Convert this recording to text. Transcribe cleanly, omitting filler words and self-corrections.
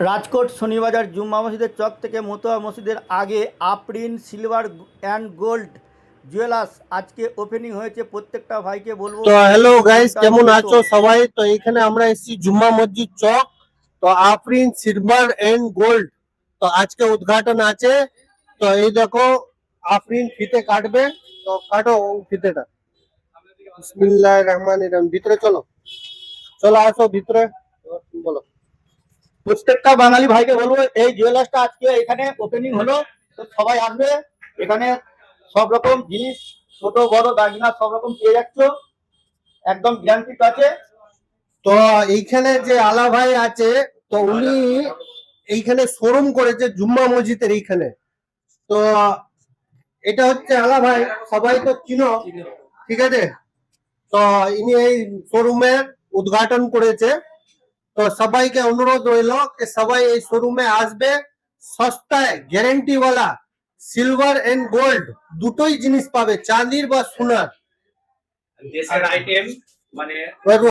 রাজকোট শনিবাজার জুম্মা মসজিদের চক থেকে মতুয়া মসজিদের আগে Afrin silver and gold jewellers আজকে ওপেনিং হয়েছে। প্রত্যেকটা ভাইকে বলবো তো হ্যালো গাইস, ভিডিওটা কেমন দেখো। আছো সবাই? তো এখানে আমরা এসেছি জুম্মা মসজিদ চক। তো আফরিন সিলভার এন্ড গোল্ড তো আজকে উদ্ঘাটন আছে। তো এই দেখো, আফরিন ফিতে কাটবে। তো কাটো ফিতেটা। বিসমিল্লাহির রহমানির রহিম। ভিতরে চলো, চলো আসো ভিতরে। বলো। প্রত্যেকটা বাঙালি ভাইকে বলবো এই জুয়েলার্সটা আজকে এখানে ওপেনিং হলো, তো সবাই আসবে। এখানে সব রকম জিনিস ছোট বড় দাগিনা সব রকম পেয়ে যাচ্ছ, একদম গ্যারান্টি আছে। তো এইখানে যে আলা ভাই আছে, তো উনি এইখানে শোরুম করেছে জুম্মা মসজিদের এইখানে। তো এটা হচ্ছে আলা ভাই, সবাই তো চিনো, ঠিক আছে? তো ইনি এই শোরুমের উদ্ঘাটন করেছে। তো সবাইকে অনুরোধ রইল যে সবাই এই শোরুমে আসবে। সস্তায় গ্যারেন্টি ওয়ালা সিলভার এন্ড গোল্ড দুটোই জিনিস পাবে, চাঁদির বা সোনার। দেশের আইটেম মানে